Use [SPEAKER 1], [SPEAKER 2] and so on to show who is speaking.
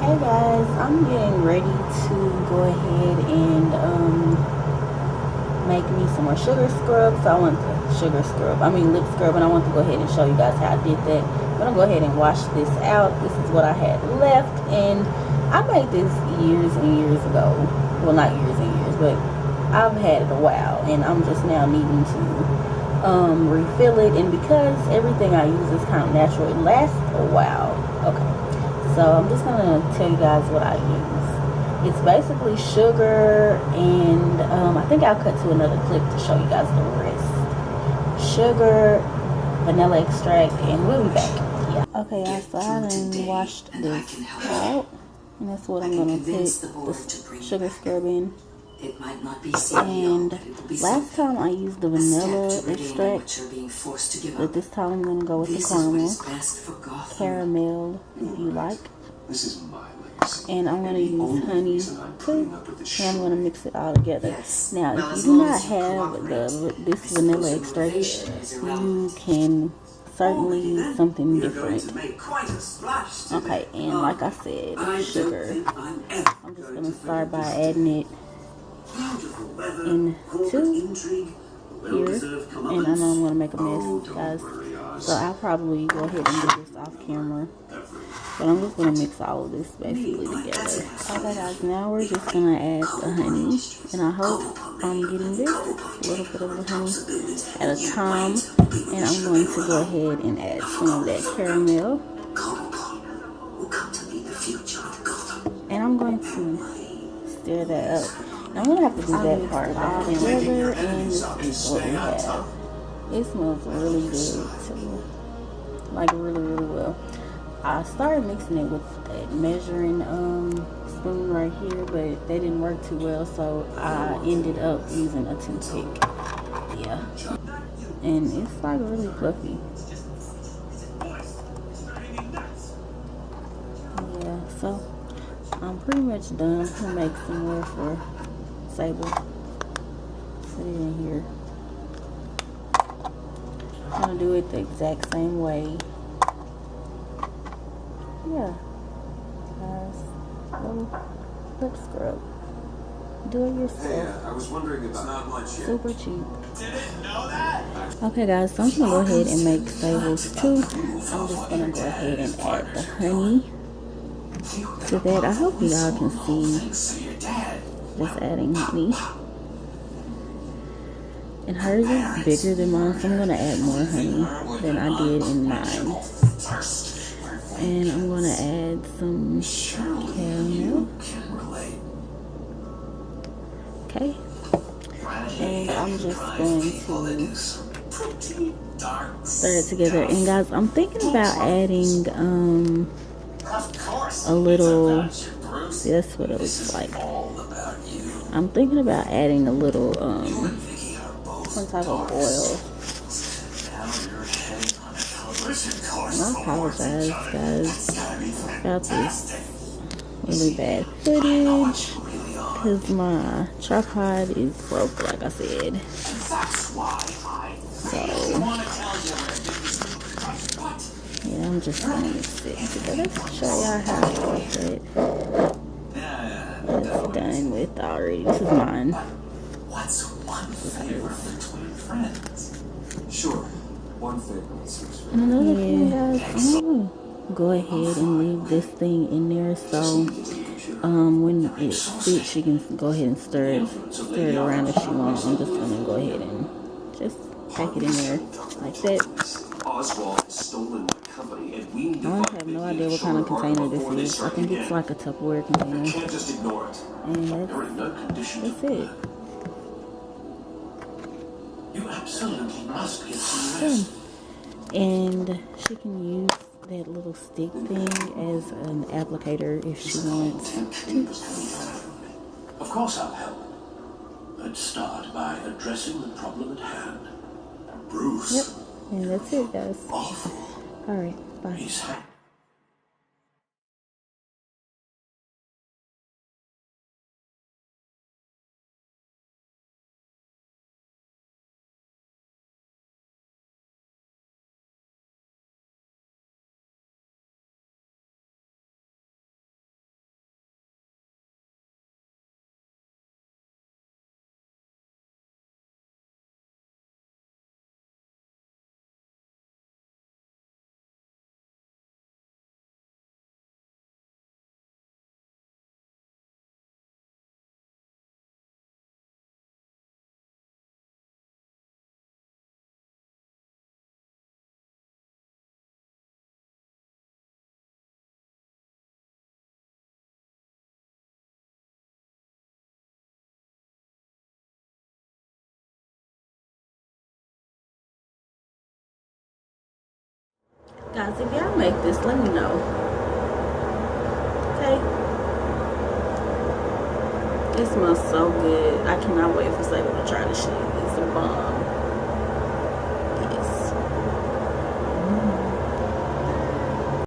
[SPEAKER 1] Hey guys, I'm getting ready to go ahead and make me some more sugar scrub. So I want the lip scrub, and I want to go ahead and show you guys how I did that. I'm gonna go ahead and wash this out. This is what I had left, and I made this years and years ago. Well, not years and years, but I've had it a while, and I'm just now needing to refill it. And because everything I use is kind of natural, it lasts a while. Okay. So I'm just gonna tell you guys what I use. It's basically sugar and I think I'll cut to another clip to show you guys the rest. Sugar, vanilla extract, and we'll be back. Yeah. Okay, guys. So I done washed this out, and that's what I'm gonna put the sugar scrub in. And last time I used the vanilla extract, but this time I'm gonna go with the caramel if you like. And I'm gonna use honey too, and I'm gonna mix it all together. Now, if you do not have this vanilla extract, you can certainly use something different. Okay, and like I said, sugar. I'm just gonna start by adding it into here, and I know I'm gonna make a mess, guys, so I'll probably go ahead and do this off camera, but I'm just gonna mix all of this basically together. Okay guys, now we're just gonna add the honey, and I hope I'm getting this little bit of the honey at a time, and I'm going to go ahead and add some of that caramel, and I'm going to stir that up. I'm gonna have to do that part all together, and this is what we have. It smells really good too, like really well. I started mixing it with that measuring spoon right here, but they didn't work too well, so I ended up using a toothpick. Yeah, and it's like really fluffy. Yeah, so I'm pretty much done to make some more for Sable. Put it in here. I'm gonna do it the exact same way. Yeah, guys, little lip scrub. Do it yourself.
[SPEAKER 2] Hey, I was wondering about not much yet.
[SPEAKER 1] Super cheap. Didn't know that. Okay, guys, so I'm gonna go ahead and make Sable's too. I'm just gonna go ahead and add the honey to that. I hope you all can see. Just adding honey. And hers is bigger than mine, so I'm going to add more honey than I did in mine. And I'm going to add some caramel. Okay. And I'm just going to stir it together. And guys, I'm thinking about adding a little, see, that's what it looks like. I'm thinking about adding a little some type of oil. And I apologize, guys, about this really bad footage, because my tripod is broke, like I said. So yeah, I'm just gonna mix it together to show y'all how I work it. It's done with already. This is mine.
[SPEAKER 2] What's one favor between friends? Sure, one favor.
[SPEAKER 1] And another thing, guys, I'm gonna go ahead and leave this thing in there, so when it sits, she can go ahead and stir it around if she wants. I'm just gonna go ahead and just pack it in there like that. I have no idea what kind of container this is. I think it's like a Tupperware container. And that's it.
[SPEAKER 2] You absolutely must get some rest.
[SPEAKER 1] And she can use that little stick thing as an applicator if she wants to.
[SPEAKER 2] Of course I'll help. Let's start by addressing the problem at hand. Bruce.
[SPEAKER 1] Yep. And that's it, guys.
[SPEAKER 2] Awful.
[SPEAKER 1] Alright, bye. Guys, if y'all make this, let me know. Okay? It smells so good. I cannot wait for Sable to try this shit. It's a bomb.